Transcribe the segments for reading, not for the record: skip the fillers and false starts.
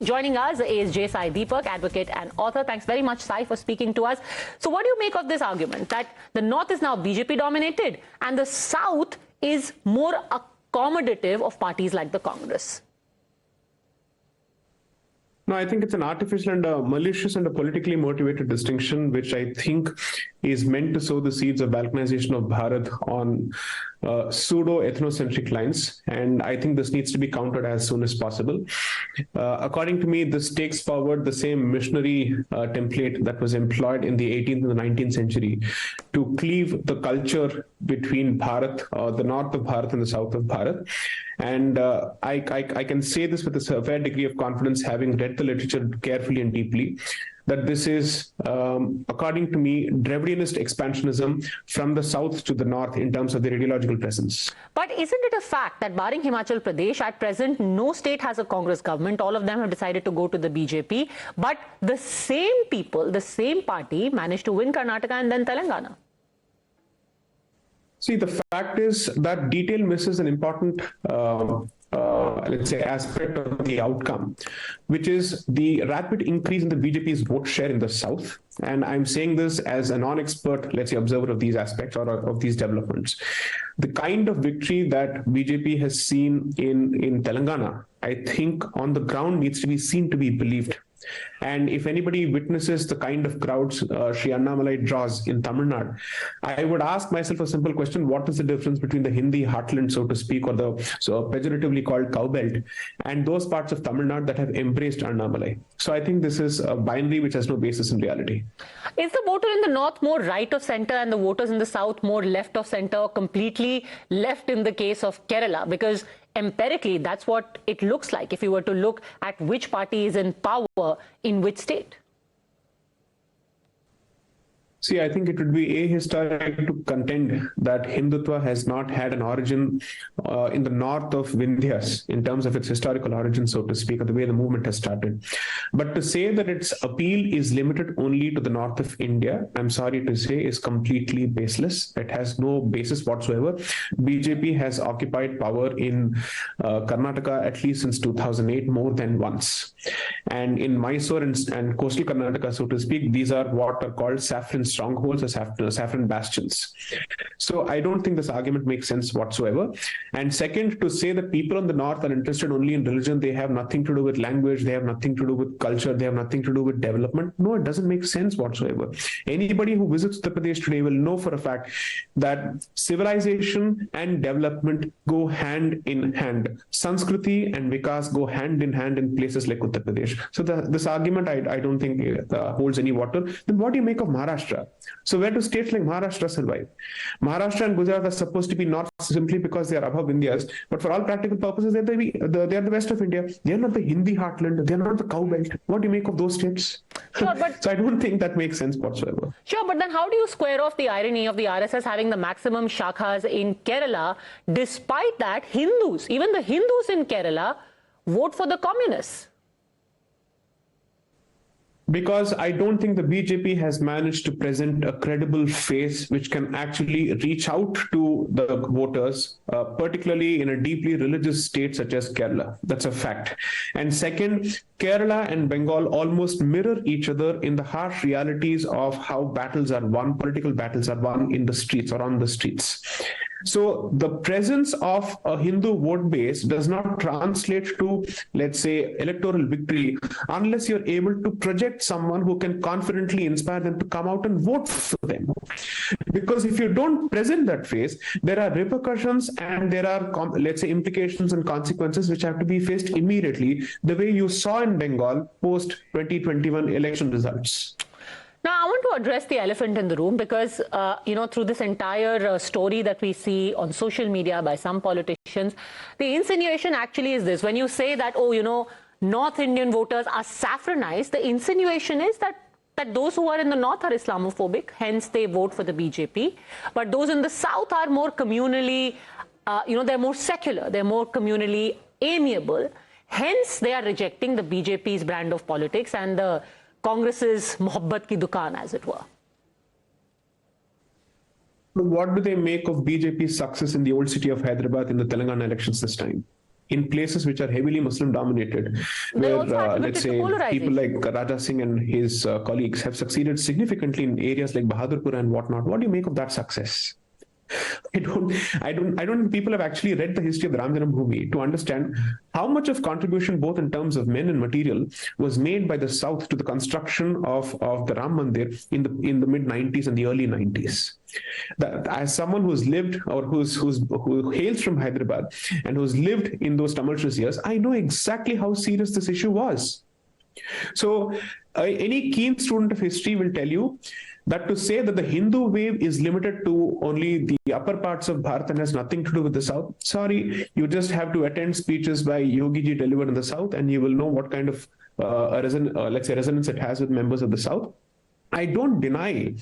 Joining us is Sai Deepak, advocate and author. Thanks very much, Sai, for speaking to us. So what do you make of this argument that the North is now BJP dominated and the South is more accommodative of parties like the Congress? No, I think it's an artificial and a malicious and a politically motivated distinction, which I think is meant to sow the seeds of balkanization of Bharat on pseudo-ethnocentric lines. And I think this needs to be countered as soon as possible. According to me, this takes forward the same missionary template that was employed in the 18th and the 19th century to cleave the culture between Bharat, the north of Bharat and the south of Bharat. And I can say this with a fair degree of confidence, having read the literature carefully and deeply, that this is, according to me, Dravidianist expansionism from the south to the north in terms of their ideological presence. But isn't it a fact that barring Himachal Pradesh, at present, no state has a Congress government? All of them have decided to go to the BJP. But the same people, the same party managed to win Karnataka and then Telangana. See, the fact is that detail misses an important, let's say, aspect of the outcome, which is the rapid increase in the BJP's vote share in the south. And I'm saying this as a non-expert, let's say, observer of these aspects or of these developments. The kind of victory that BJP has seen in Telangana, I think on the ground needs to be seen to be believed. And if anybody witnesses the kind of crowds Sri Annamalai draws in Tamil Nadu, I would ask myself a simple question: what is the difference between the Hindi heartland, so to speak, or the pejoratively called cowbelt, and those parts of Tamil Nadu that have embraced Annamalai? So I think this is a binary which has no basis in reality. Is the voter in the north more right of center and the voters in the south more left of center, or completely left in the case of Kerala? Because empirically, that's what it looks like if you were to look at which party is in power in which state. See, I think it would be ahistoric to contend that Hindutva has not had an origin in the north of Vindhyas in terms of its historical origin, so to speak, or the way the movement has started. But to say that its appeal is limited only to the north of India, I'm sorry to say, is completely baseless. It has no basis whatsoever. BJP has occupied power in Karnataka at least since 2008 more than once. And in Mysore and coastal Karnataka, so to speak, these are what are called saffron strongholds or saffron bastions. So I don't think this argument makes sense whatsoever. And second, to say that people on the north are interested only in religion, they have nothing to do with language, they have nothing to do with culture, they have nothing to do with development. No, it doesn't make sense whatsoever. Anybody who visits Uttar Pradesh today will know for a fact that civilization and development go hand in hand. Sanskriti and Vikas go hand in places like Uttar Pradesh. So this argument, I don't think holds any water. Then what do you make of Maharashtra? So where do states like Maharashtra survive? Maharashtra and Gujarat are supposed to be north simply because they are above Vindhyas, but for all practical purposes, they are the west of India. They are not the Hindi heartland. They are not the cowbelt. What do you make of those states? Sure, but so I don't think that makes sense whatsoever. Sure, but then how do you square off the irony of the RSS having the maximum shakhas in Kerala, despite that Hindus, even the Hindus in Kerala, vote for the communists? Because I don't think the BJP has managed to present a credible face which can actually reach out to the voters, particularly in a deeply religious state such as Kerala. That's a fact. And second, Kerala and Bengal almost mirror each other in the harsh realities of how battles are won, political battles are won in the streets or on the streets. So the presence of a Hindu vote base does not translate to, let's say, electoral victory unless you're able to project someone who can confidently inspire them to come out and vote for them. Because if you don't present that face, there are repercussions and there are, let's say, implications and consequences which have to be faced immediately, the way you saw in Bengal post 2021 election results. Now, I want to address the elephant in the room because, through this entire story that we see on social media by some politicians, the insinuation actually is this. When you say that, North Indian voters are saffronized, the insinuation is that those who are in the north are Islamophobic, hence they vote for the BJP. But those in the south are more communally, they're more secular, they're more communally amiable. Hence, they are rejecting the BJP's brand of politics and the Congress's mohabbat ki dukaan, as it were. What do they make of BJP's success in the old city of Hyderabad in the Telangana elections this time? in places which are heavily Muslim dominated, They where also attributed let's to say polarization. people like Raja Singh and his colleagues have succeeded significantly in areas like Bahadurpur and whatnot. What do you make of that success? I don't think people have actually read the history of the Ram Janambhoomi to understand how much of contribution, both in terms of men and material, was made by the South to the construction of the Ram Mandir in the mid 90s and the early 90s. As someone who's lived or who hails from Hyderabad and who's lived in those tumultuous years, I know exactly how serious this issue was. So any keen student of history will tell you that to say that the Hindu wave is limited to only the upper parts of Bharat and has nothing to do with the South, sorry, you just have to attend speeches by Yogi ji delivered in the South and you will know what kind of resonance it has with members of the South. I don't deny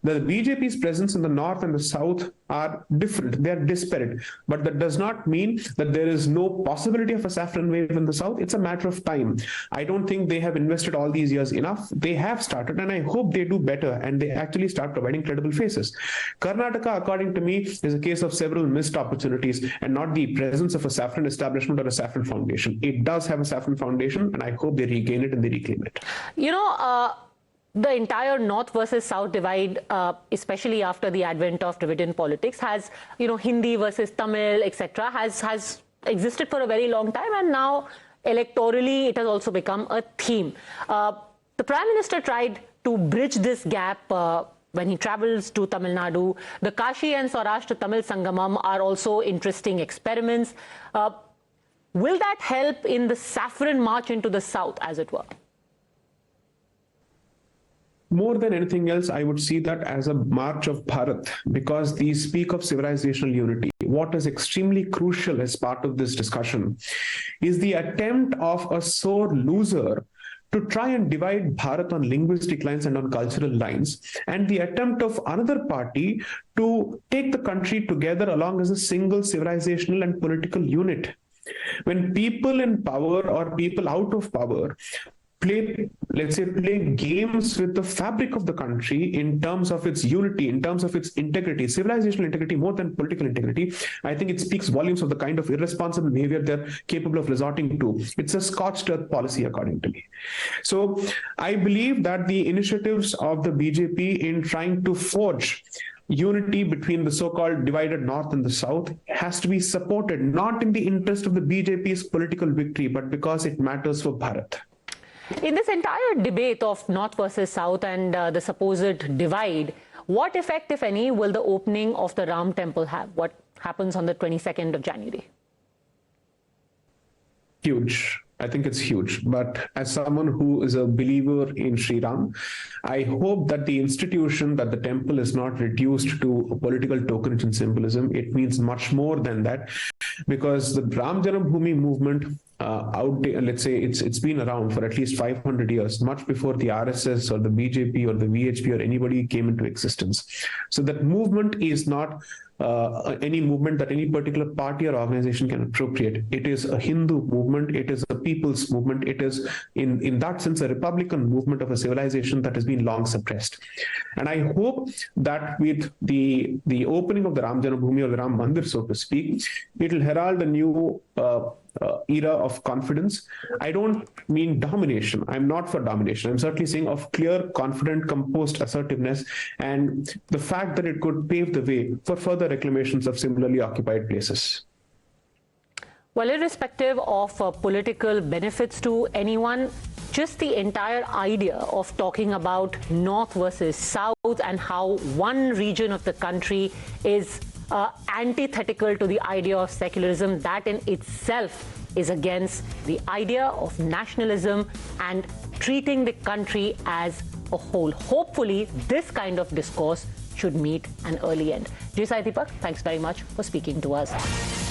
that the BJP's presence in the North and the South are different. They are disparate. But that does not mean that there is no possibility of a saffron wave in the South. It's a matter of time. I don't think they have invested all these years enough. They have started, and I hope they do better and they actually start providing credible faces. Karnataka, according to me, is a case of several missed opportunities and not the presence of a saffron establishment or a saffron foundation. It does have a saffron foundation, and I hope they regain it and they reclaim it. The entire North versus South divide, especially after the advent of dividend politics, has, Hindi versus Tamil, etc., has existed for a very long time, and now electorally it has also become a theme. The Prime Minister tried to bridge this gap when he travels to Tamil Nadu. The Kashi and Saurashtra Tamil Sangamam are also interesting experiments. Will that help in the saffron march into the South, as it were? More than anything else, I would see that as a march of Bharat, because these speak of civilizational unity. What is extremely crucial as part of this discussion is the attempt of a sore loser to try and divide Bharat on linguistic lines and on cultural lines, and the attempt of another party to take the country together along as a single civilizational and political unit. When people in power or people out of power play games with the fabric of the country in terms of its unity, in terms of its integrity, civilizational integrity more than political integrity, I think it speaks volumes of the kind of irresponsible behavior they're capable of resorting to. It's a scorched earth policy, according to me. So I believe that the initiatives of the BJP in trying to forge unity between the so-called divided North and the South has to be supported, not in the interest of the BJP's political victory, but because it matters for Bharat. In this entire debate of North versus South and the supposed divide, what effect, if any, will the opening of the Ram temple have? What happens on the 22nd of January? Huge. I think it's huge. But as someone who is a believer in Sri Ram, I hope that the institution, that the temple is not reduced to a political tokenage and symbolism. It means much more than that, because the Ram Janambhoomi movement, let's say it's been around for at least 500 years, much before the RSS or the BJP or the VHP or anybody came into existence. So that movement is not any movement that any particular party or organization can appropriate. It is a Hindu movement. It is a people's movement. It is, in that sense, a republican movement of a civilization that has been long suppressed. And I hope that with the opening of the Ram Janambhoomi or the Ram Mandir, so to speak, it will herald a new era of confidence. I don't mean domination. I'm not for domination. I'm certainly saying of clear, confident, composed assertiveness, and the fact that it could pave the way for further reclamations of similarly occupied places. Well, irrespective of political benefits to anyone, just the entire idea of talking about North versus South and how one region of the country is antithetical to the idea of secularism, that in itself is against the idea of nationalism and treating the country as a whole. Hopefully, this kind of discourse should meet an early end. Sai Deepak, thanks very much for speaking to us.